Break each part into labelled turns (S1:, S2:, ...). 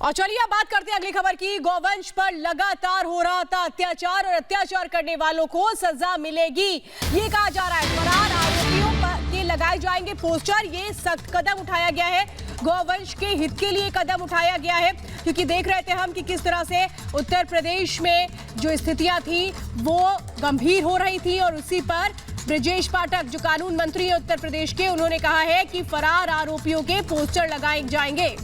S1: और चलिए अब बात करते हैं अगली खबर की। गौवंश पर लगातार हो रहा था अत्याचार और अत्याचार करने वालों को सजा मिलेगी, ये कहा जा रहा है। फरार आरोपियों पर के लगाए जाएंगे पोस्टर, ये सख्त कदम उठाया गया है। गौवंश के हित के लिए कदम उठाया गया है, क्योंकि देख रहे थे हम कि किस तरह से उत्तर प्रदेश में जो स्थितियां थी वो गंभीर हो रही थी। और उसी पर ब्रजेश पाठक जो कानून मंत्री है उत्तर प्रदेश के, उन्होंने कहा है कि फरार आरोपियों के पोस्टर लगाए जाएंगे।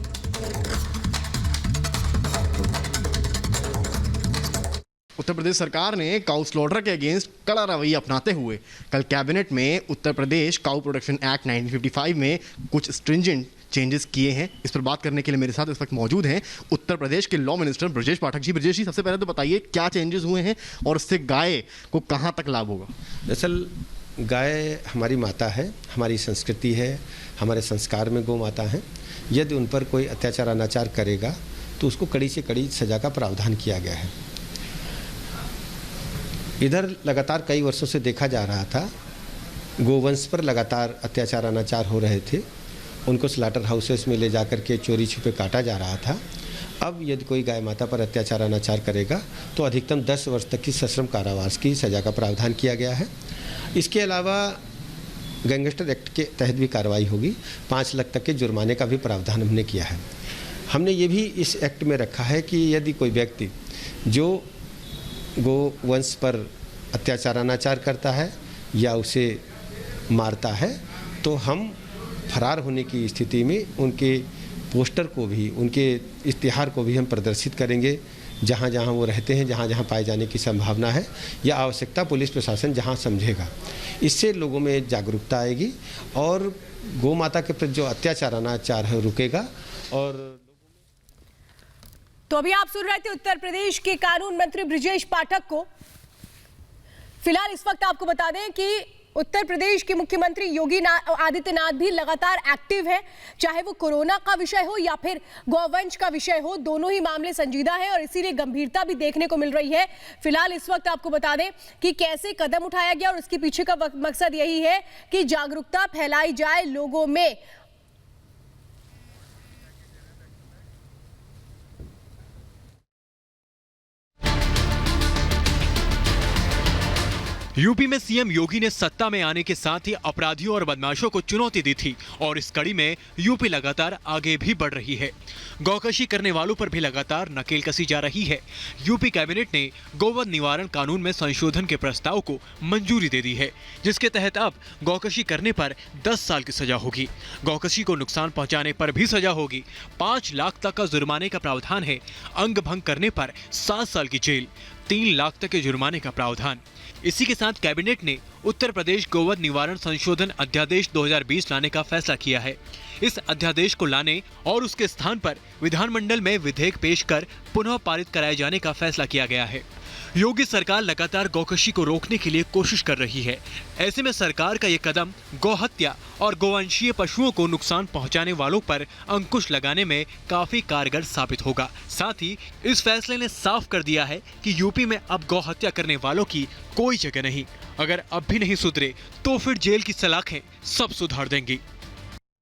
S2: उत्तर प्रदेश सरकार ने काउ स्लॉटर के अगेंस्ट कड़ा रवैया अपनाते हुए कल कैबिनेट में Uttar Pradesh cow protection act 1955 में कुछ स्ट्रिंजेंट चेंजेस किए हैं। इस पर बात करने के लिए मेरे साथ इस वक्त मौजूद हैं उत्तर प्रदेश के लॉ मिनिस्टर ब्रजेश पाठक जी। ब्रजेश जी, सबसे पहले तो बताइए क्या चेंजेस हुए हैं और उससे गाय को कहाँ तक लाभ होगा?
S3: दरअसल गाय हमारी माता है, हमारी संस्कृति है, हमारे संस्कार में गौ माता है। यदि उन पर कोई अत्याचार अनाचार करेगा तो उसको कड़ी से कड़ी सजा का प्रावधान किया गया है। इधर लगातार कई वर्षों से देखा जा रहा था गोवंश पर लगातार अत्याचार अनाचार हो रहे थे, उनको स्लाटर हाउसेस में ले जाकर के चोरी छुपे काटा जा रहा था। अब यदि कोई गाय माता पर अत्याचार अनाचार करेगा तो अधिकतम 10 वर्ष तक की सश्रम कारावास की सज़ा का प्रावधान किया गया है। इसके अलावा गैंगस्टर एक्ट के तहत भी कार्रवाई होगी। 5 लाख तक के जुर्माने का भी प्रावधान हमने किया है। हमने ये भी इस एक्ट में रखा है कि यदि कोई व्यक्ति जो गोवंश पर अत्याचार अनाचार करता है या उसे मारता है तो हम फरार होने की स्थिति में उनके पोस्टर को भी, उनके इश्तिहार को भी हम प्रदर्शित करेंगे जहाँ जहाँ वो रहते हैं, जहाँ जहाँ पाए जाने की संभावना है या आवश्यकता पुलिस प्रशासन जहाँ समझेगा। इससे लोगों में जागरूकता आएगी और गौ माता के प्रति जो अत्याचार अनाचार है रुकेगा। और
S1: तो अभी आप सुन रहे थे उत्तर प्रदेश के कानून मंत्री ब्रजेश पाठक को। फिलहाल इस वक्त आपको बता दें कि उत्तर प्रदेश के मुख्यमंत्री योगी आदित्यनाथ भी लगातार एक्टिव है, चाहे वो कोरोना का विषय हो या फिर गौवंश का विषय हो, दोनों ही मामले संजीदा है और इसीलिए गंभीरता भी देखने को मिल रही है। फिलहाल इस वक्त आपको बता दें कि कैसे कदम उठाया गया और उसके पीछे का मकसद यही है कि जागरूकता फैलाई जाए लोगों में।
S4: यूपी में सीएम योगी ने सत्ता में आने के साथ ही अपराधियों और बदमाशों को चुनौती दी थी और इस कड़ी में यूपी लगातार आगे भी बढ़ रही है। गौकशी करने वालों पर भी लगातार नकेल कसी जा रही है। यूपी कैबिनेट ने गोवध निवारण कानून में संशोधन के प्रस्ताव को मंजूरी दे दी है, जिसके तहत अब गौकशी करने पर 10 साल की सजा होगी। गौकशी को नुकसान पहुंचाने पर भी सजा होगी। 5 लाख तक का जुर्माने का प्रावधान है। अंग भंग करने पर 7 साल की जेल, 3 लाख तक के जुर्माने का प्रावधान। इसी के साथ कैबिनेट ने उत्तर प्रदेश गोवध निवारण संशोधन अध्यादेश 2020 लाने का फैसला किया है। इस अध्यादेश को लाने और उसके स्थान पर विधानमंडल में विधेयक पेश कर पुनः पारित कराए जाने का फैसला किया गया है। योगी सरकार लगातार गौकशी को रोकने के लिए कोशिश कर रही है। ऐसे में सरकार का ये कदम गौहत्या और गोवंशीय पशुओं को नुकसान पहुंचाने वालों पर अंकुश लगाने में काफी कारगर साबित होगा। साथ ही इस फैसले ने साफ कर दिया है कि यूपी में अब गौहत्या करने वालों की कोई जगह नहीं। अगर अब भी नहीं सुधरे तो फिर जेल की सलाखें सब सुधार देंगी।